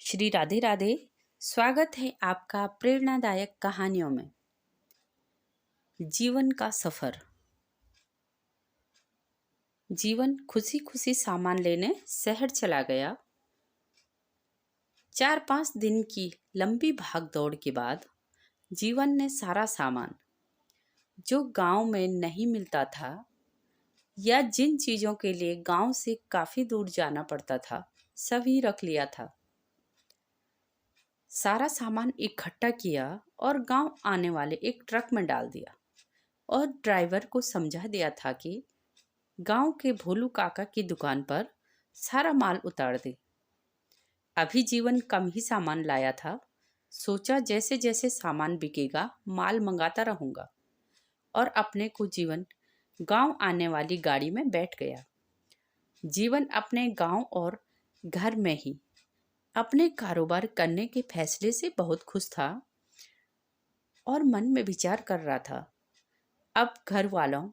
श्री राधे राधे। स्वागत है आपका प्रेरणादायक कहानियों में। जीवन का सफर। जीवन खुशी खुशी सामान लेने शहर चला गया। 4-5 दिन की लंबी भाग दौड़ के बाद जीवन ने सारा सामान जो गांव में नहीं मिलता था या जिन चीजों के लिए गांव से काफी दूर जाना पड़ता था सभी रख लिया था। सारा सामान इकट्ठा किया और गांव आने वाले एक ट्रक में डाल दिया और ड्राइवर को समझा दिया था कि गांव के भोलू काका की दुकान पर सारा माल उतार दे। अभी जीवन कम ही सामान लाया था। सोचा जैसे जैसे सामान बिकेगा माल मंगाता रहूंगा और अपने को जीवन गांव आने वाली गाड़ी में बैठ गया। जीवन अपने गांव और घर में ही अपने कारोबार करने के फैसले से बहुत खुश था और मन में विचार कर रहा था, अब घर वालों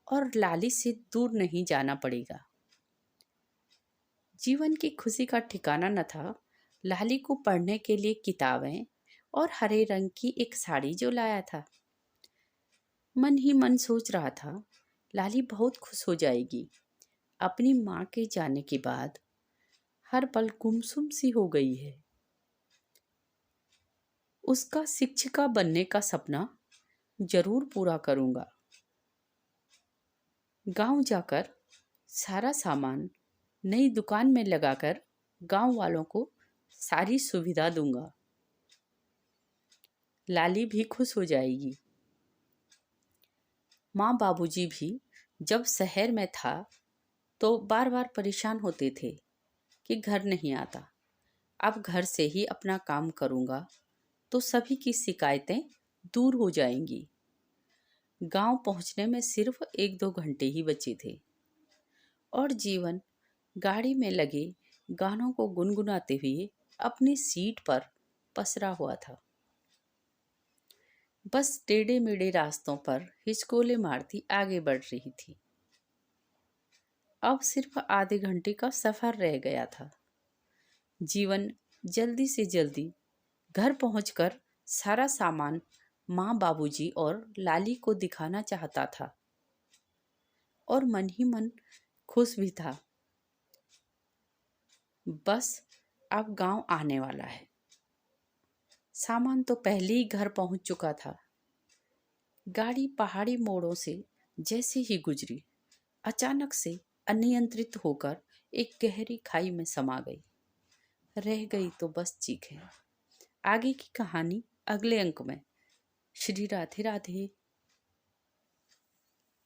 और लाली से दूर नहीं जाना पड़ेगा। जीवन की खुशी का ठिकाना न था। लाली को पढ़ने के लिए किताबें और हरे रंग की एक साड़ी जो लाया था। मन ही मन सोच रहा था, लाली बहुत खुश हो जाएगी। अपनी माँ के जाने के बाद हर पल गुमसुम सी हो गई है। उसका शिक्षिका बनने का सपना जरूर पूरा करूंगा। गांव जाकर सारा सामान नई दुकान में लगाकर गांव वालों को सारी सुविधा दूंगा। लाली भी खुश हो जाएगी। माँ बाबूजी भी जब शहर में था तो बार बार परेशान होते थे कि घर नहीं आता। अब घर से ही अपना काम करूंगा तो सभी की शिकायतें दूर हो जाएंगी। गांव पहुंचने में सिर्फ 1-2 घंटे ही बचे थे और जीवन गाड़ी में लगे गानों को गुनगुनाते हुए अपनी सीट पर पसरा हुआ था। बस टेढ़े मेढ़े रास्तों पर हिचकोले मारती आगे बढ़ रही थी। अब सिर्फ आधे घंटे का सफर रह गया था। जीवन जल्दी से जल्दी घर पहुंचकर सारा सामान माँ बाबूजी और लाली को दिखाना चाहता था और मन ही मन खुश भी था। बस अब गांव आने वाला है। सामान तो पहले ही घर पहुंच चुका था। गाड़ी पहाड़ी मोड़ों से जैसे ही गुजरी, अचानक से अनियंत्रित होकर एक गहरी खाई में समा गई। रह गई तो बस चीखें। आगे की कहानी अगले अंक में। श्री राधे राधे।